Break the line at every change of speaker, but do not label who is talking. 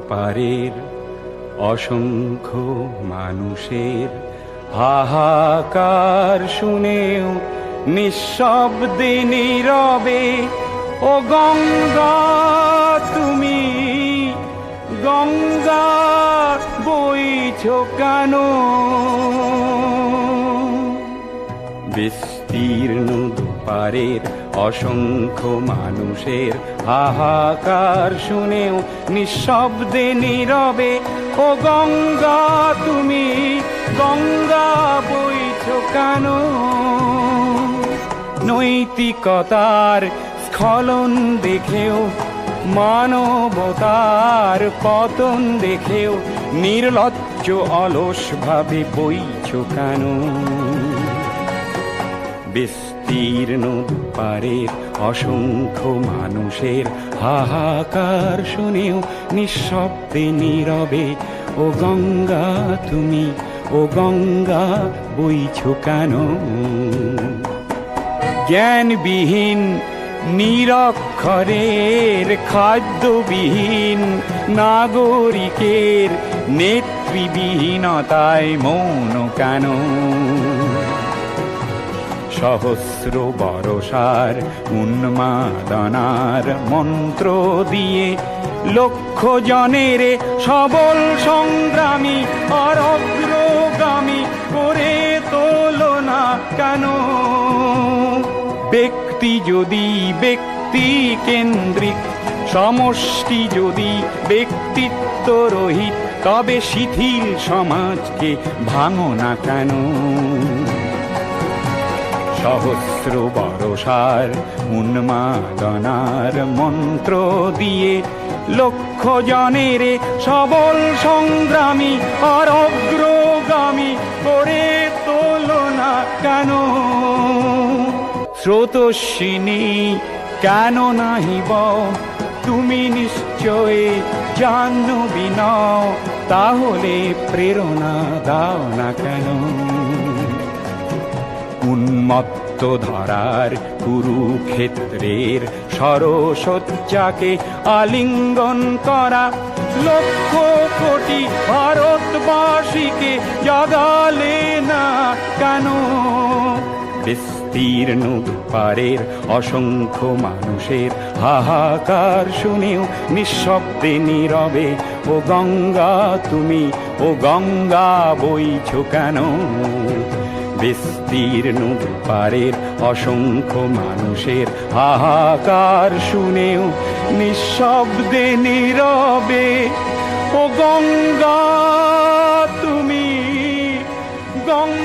দুপারের অসংখ্য মানুষের হাহাকার শুনেও নিঃশব্দে নীরবে ও গঙ্গা তুমি গঙ্গা বইছো কেন? বিস্তীর্ণ দুপারের অসংখ্য মানুষের হাহাকার শুনেও নিঃশব্দে নীরবে ও গঙ্গা তুমি গঙ্গা বইছো কেন? নৈতিকতার স্খলন দেখেও মানবতার পতন দেখেও নির্লজ্জ অলস ভাবে বইছো কেন? বিস্তীর্ণ দুপারের অসংখ্য মানুষের হাহাকার শুনেও নিঃশব্দে নীরবে ও গঙ্গা তুমি ও গঙ্গা বইছো কেন? জ্ঞানবিহীন নিরক্ষরের খাদ্যবিহীন নাগরিকের নেতৃবিহীনতায় মৌন কেন? সহস্র বরষার উন্মাদনার মন্ত্র দিয়ে লক্ষ জনের সবল সংগ্রামী আর অগ্রগামী করে তোলো না কেন? ব্যক্তি যদি ব্যক্তি কেন্দ্রিক, সমষ্টি যদি ব্যক্তিত্ব রহিত, তবে শিথিল সমাজকে ভাঙো না কেন? সহস্র বরষার উন্মাদনার মন্ত্র দিয়ে লক্ষ জনের সবল সংগ্রামী আর অগ্রগামী করে তোলো না কেন? স্রোতস্বিনী কেন নাহিব তুমি নিশ্চয় জাহ্নবী নও, তাহলে প্রেরণা দাও না কেন? উন্মত্ত ধরার কুরুক্ষেত্রের সরসজ্জাকে আলিঙ্গন করা লক্ষ কোটি ভারতবাসীকে জাগালে না কেন? বিস্তীর্ণ দুপারের অসংখ্য মানুষের হাহাকার শুনেও নিঃশব্দে নীরবে ও গঙ্গা তুমি ও গঙ্গা বইছো কেন? বিস্তীর্ণ দুপারের অসংখ্য মানুষের হাহাকার শুনেও নিঃশব্দে নীরবে ও গঙ্গা তুমি গঙ্গা